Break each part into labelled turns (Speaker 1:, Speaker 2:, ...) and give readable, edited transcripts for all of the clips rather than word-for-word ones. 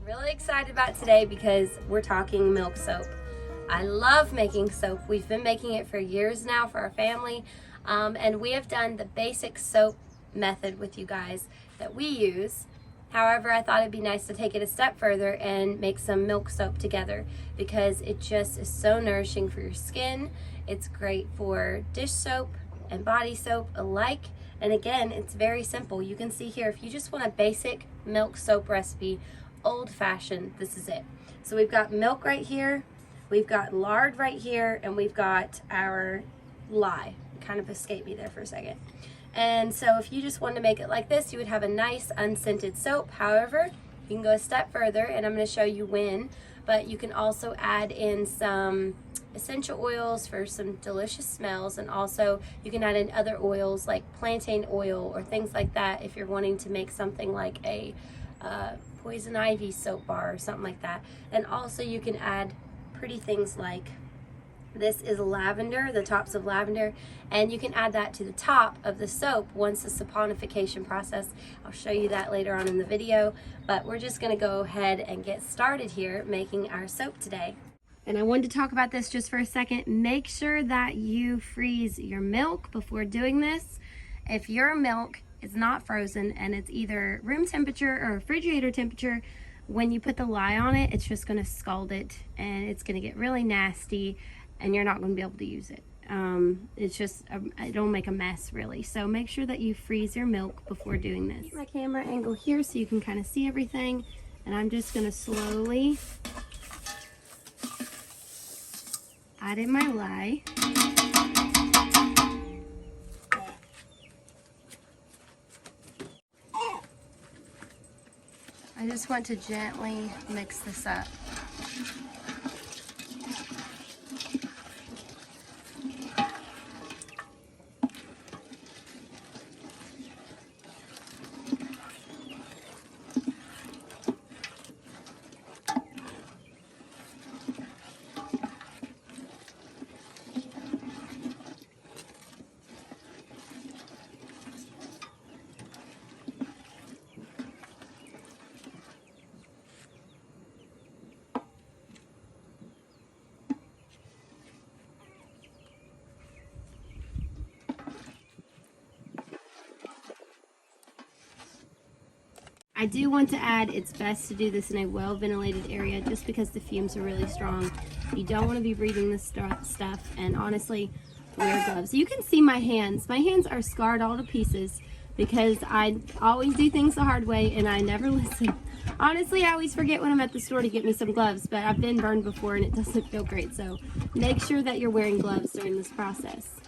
Speaker 1: really excited about today because we're talking milk soap. I love making soap. We've been making it for years now for our family, and we have done the basic soap method with you guys that we use. However, I thought it'd be nice to take it a step further and make some milk soap together because it just is so nourishing for your skin. It's great for dish soap and body soap alike. And again, it's very simple. You can see here, if you just want a basic milk soap recipe, old-fashioned, this is it. So we've got milk right here, we've got lard right here, and we've got our lye. It kind of escaped me there for a second. And so if you just wanted to make it like this, you would have a nice unscented soap. However, you can go a step further, and I'm going to show you when, but you can also add in some essential oils for some delicious smells, and also you can add in other oils like plantain oil or things like that if you're wanting to make something like a poison ivy soap bar or something like that. And also you can add pretty things like, this is lavender, the tops of lavender, and you can add that to the top of the soap once the saponification process. I'll show you that later on in the video, but we're just going to go ahead and get started here making our soap today. And I wanted to talk about this just for a second. Make sure that you freeze your milk before doing this. If your milk is not frozen and it's either room temperature or refrigerator temperature, when you put the lye on it, it's just going to scald it and it's going to get really nasty and you're not going to be able to use it. It's just, it'll make a mess really. So make sure that you freeze your milk before doing this. My camera angle here so you can kind of see everything. And I'm just going to slowly add in my lye. I just want to gently mix this up. I do want to add, it's best to do this in a well-ventilated area just because the fumes are really strong. You don't want to be breathing this stuff, and honestly, wear gloves. You can see my hands. My hands are scarred all to pieces because I always do things the hard way and I never listen. Honestly, I always forget when I'm at the store to get me some gloves, but I've been burned before and it doesn't feel great, so make sure that you're wearing gloves during this process.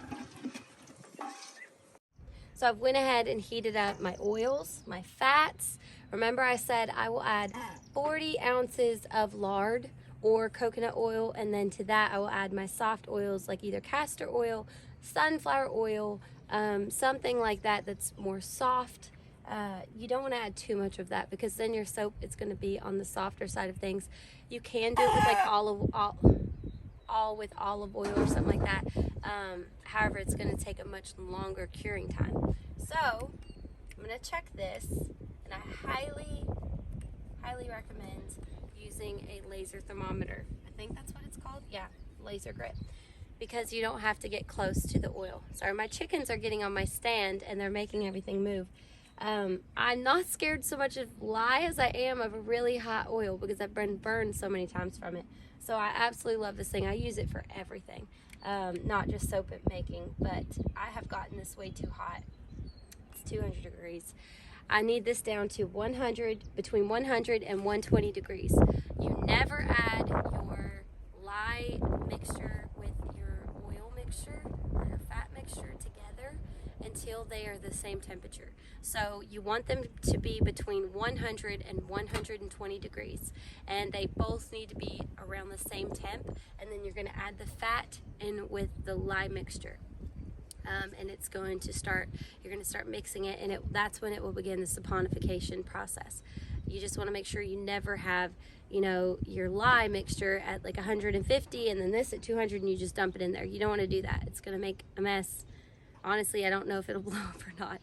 Speaker 1: So I've went ahead and heated up my oils, my fats. Remember I said I will add 40 ounces of lard or coconut oil, and then to that I will add my soft oils like either castor oil, sunflower oil, something like that that's more soft. You don't want to add too much of that because then your soap is going to be on the softer side of things. You can do it with like all with olive oil or something like that. However, it's going to take a much longer curing time. So I'm going to check this, and I highly recommend using a laser thermometer. I think that's what it's called. Yeah, laser grit, because you don't have to get close to the oil. Sorry, my chickens are getting on my stand and they're making everything move. I'm not scared so much of lye as I am of a really hot oil because I've been burned so many times from it. So I absolutely love this thing. I use it for everything, not just soap making, but I have gotten this way too hot. It's 200 degrees. I need this down to between 100 and 120 degrees. You never add your lye mixture with your oil mixture or your fat mixture together until they are the same temperature. So you want them to be between 100 and 120 degrees, and they both need to be around the same temp, and then you're going to add the fat in with the lye mixture. And it's going to start, you're going to start mixing it, and that's when it will begin the saponification process. You just want to make sure you never have, your lye mixture at like 150 and then this at 200 and you just dump it in there. You don't want to do that. It's going to make a mess. Honestly, I don't know if it'll blow up or not.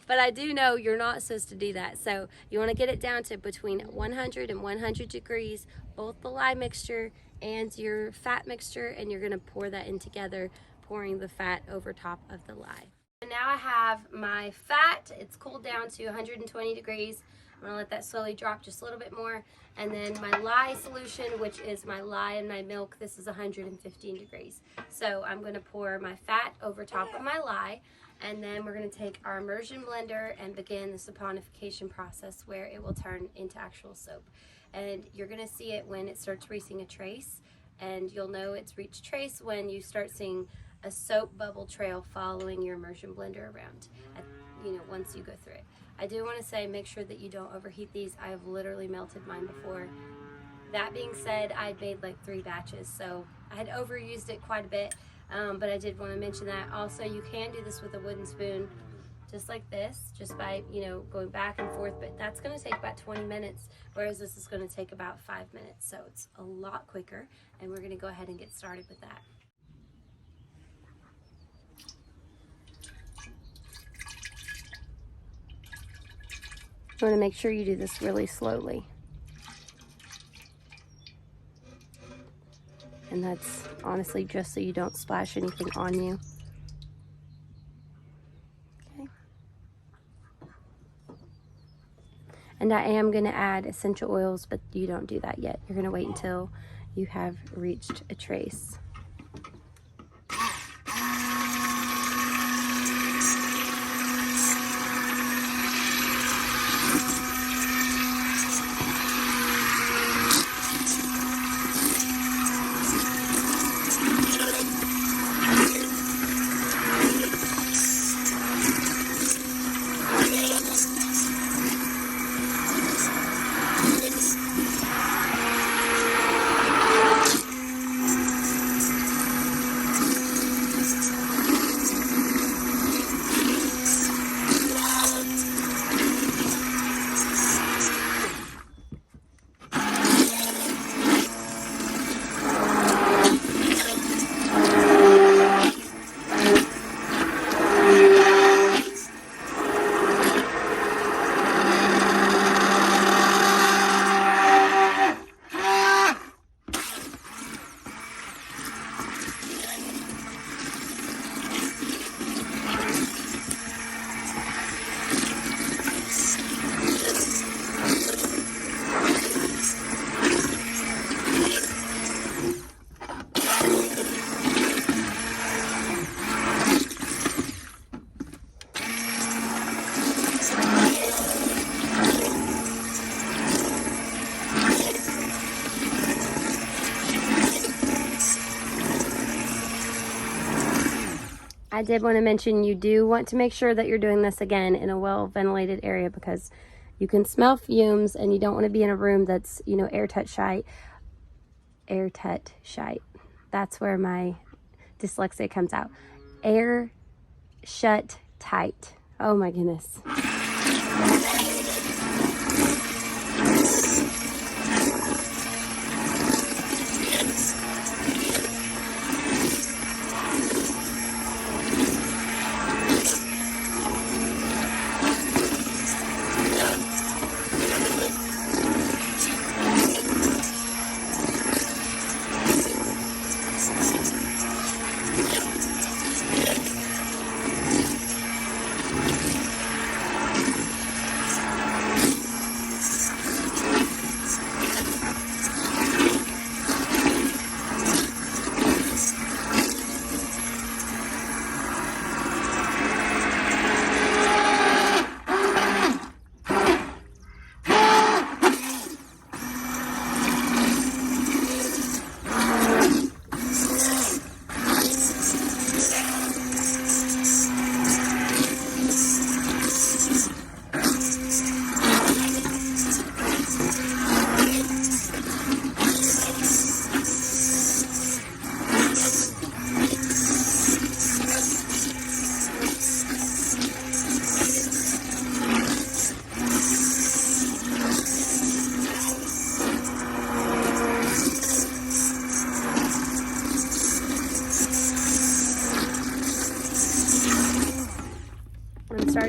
Speaker 1: But I do know you're not supposed to do that. So you want to get it down to between 100 and 100 degrees, both the lye mixture and your fat mixture, and you're going to pour that in together, pouring the fat over top of the lye. Now I have my fat. It's cooled down to 120 degrees. I'm going to let that slowly drop just a little bit more. And then my lye solution, which is my lye and my milk, this is 115 degrees. So I'm going to pour my fat over top of my lye. And then we're going to take our immersion blender and begin the saponification process where it will turn into actual soap. And you're going to see it when it starts reaching a trace. And you'll know it's reached trace when you start seeing a soap bubble trail following your immersion blender around, once you go through it. I do want to say, make sure that you don't overheat these. I have literally melted mine before. That being said, I made like 3 batches, so I had overused it quite a bit, but I did want to mention that. Also, you can do this with a wooden spoon, just like this, just by, going back and forth, but that's going to take about 20 minutes, whereas this is going to take about 5 minutes, so it's a lot quicker, and we're going to go ahead and get started with that. You want to make sure you do this really slowly. And that's honestly just so you don't splash anything on you. Okay. And I am going to add essential oils, but you don't do that yet. You're going to wait until you have reached a trace. I did want to mention, you do want to make sure that you're doing this again in a well-ventilated area, because you can smell fumes and you don't want to be in a room that's, airtight shite. That's where my dyslexia comes out. Air shut tight. Oh my goodness.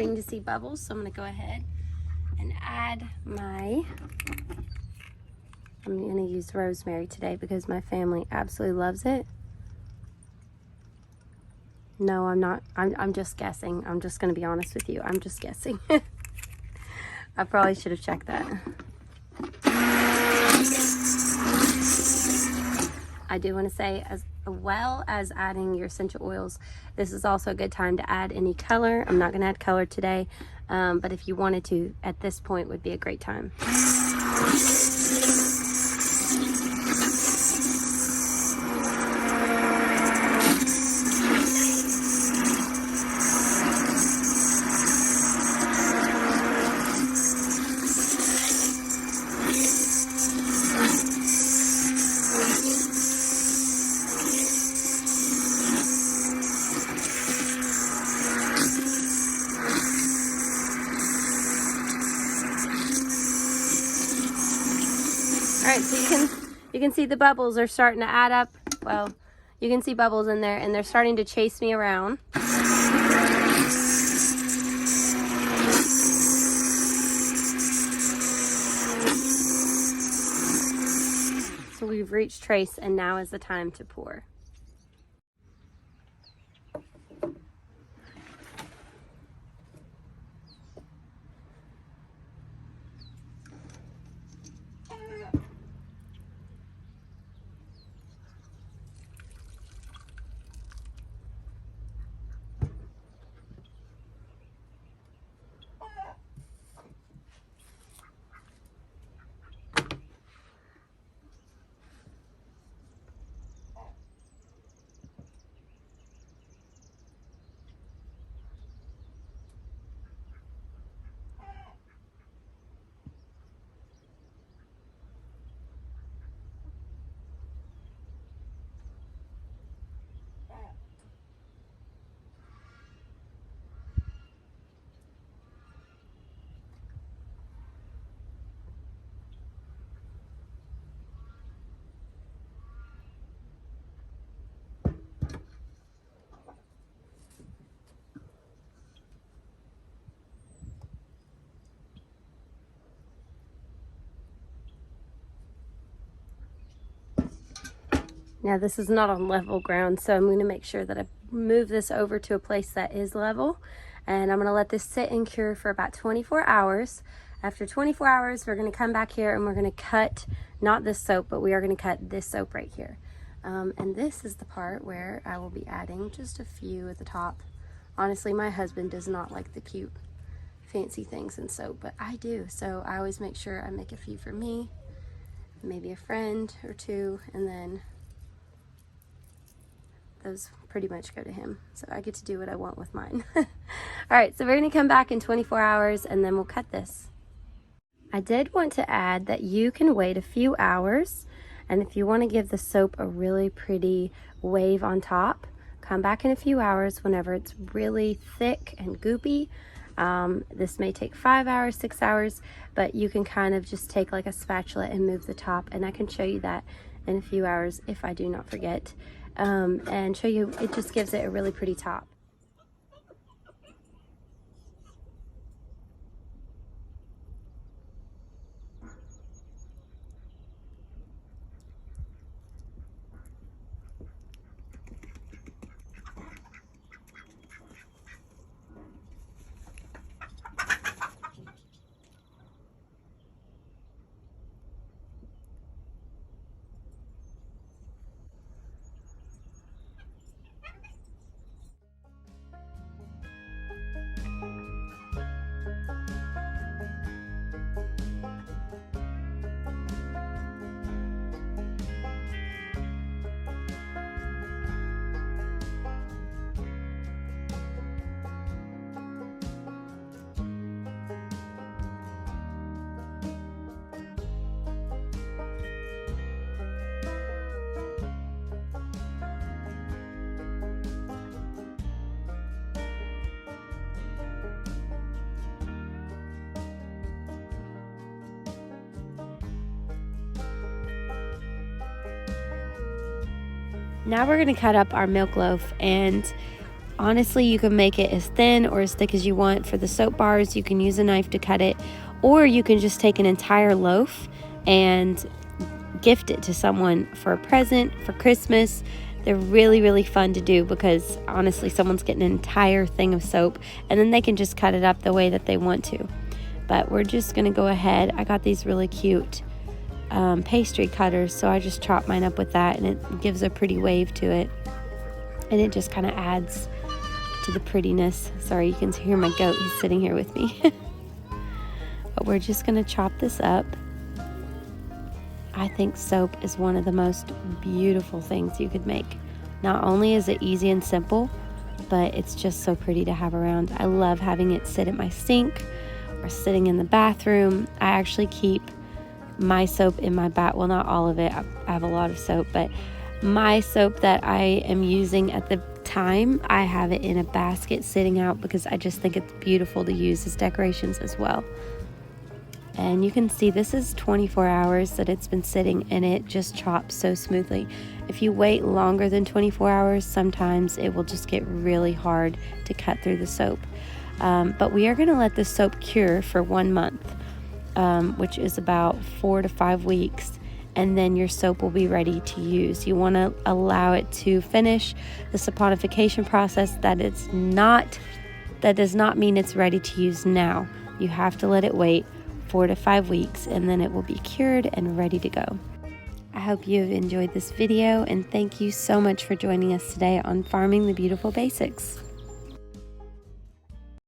Speaker 1: starting to see bubbles, so I'm going to go ahead and add I'm going to use rosemary today because my family absolutely loves it. No, I'm not. I'm just guessing. I'm just going to be honest with you. I'm just guessing. I probably should have checked that. I do want to say, as well as adding your essential oils, this is also a good time to add any color. I'm not going to add color today, but if you wanted to, at this point would be a great time. All right, so you can see the bubbles are starting to add up. Well, you can see bubbles in there, and they're starting to chase me around. So we've reached trace, and now is the time to pour. Now this is not on level ground, so I'm going to make sure that I move this over to a place that is level. And I'm going to let this sit and cure for about 24 hours. After 24 hours, we're going to come back here and we're going to cut, not this soap, but we are going to cut this soap right here. And this is the part where I will be adding just a few at the top. Honestly, my husband does not like the cute, fancy things in soap, but I do. So I always make sure I make a few for me, maybe a friend or two, and then those pretty much go to him. So I get to do what I want with mine. All right, so we're gonna come back in 24 hours and then we'll cut this. I did want to add that you can wait a few hours, and if you want to give the soap a really pretty wave on top, come back in a few hours whenever it's really thick and goopy. This may take 5 hours, 6 hours, but you can kind of just take like a spatula and move the top, and I can show you that in a few hours if I do not forget. And show you, it just gives it a really pretty top. Now we're going to cut up our milk loaf, and Honestly, you can make it as thin or as thick as you want. For the soap bars, you can use a knife to cut it, or you can just take an entire loaf and gift it to someone for a present, for Christmas. They're really, really fun to do because honestly, someone's getting an entire thing of soap and then they can just cut it up the way that they want to. But we're just gonna go ahead. I got these really cute pastry cutters, so I just chop mine up with that, and it gives a pretty wave to it, and it just kind of adds to the prettiness. Sorry, you can hear my goat. He's sitting here with me. But we're just gonna chop this up. I think soap is one of the most beautiful things you could make. Not only is it easy and simple, but it's just so pretty to have around. I love having it sit at my sink or sitting in the bathroom. I actually keep my soap in my well, not all of it. I have a lot of soap, but my soap that I am using at the time, I have it in a basket sitting out because I just think it's beautiful to use as decorations as well. And you can see this is 24 hours that it's been sitting, and it just chops so smoothly. If you wait longer than 24 hours, sometimes it will just get really hard to cut through the soap. But we are going to let this soap cure for 1 month, which is about 4 to 5 weeks, and then your soap will be ready to use. You want to allow it to finish the saponification process. That does not mean it's ready to use now. You have to let it wait 4 to 5 weeks, and then it will be cured and ready to go. I hope you have enjoyed this video, and thank you so much for joining us today on Farming the Beautiful Basics.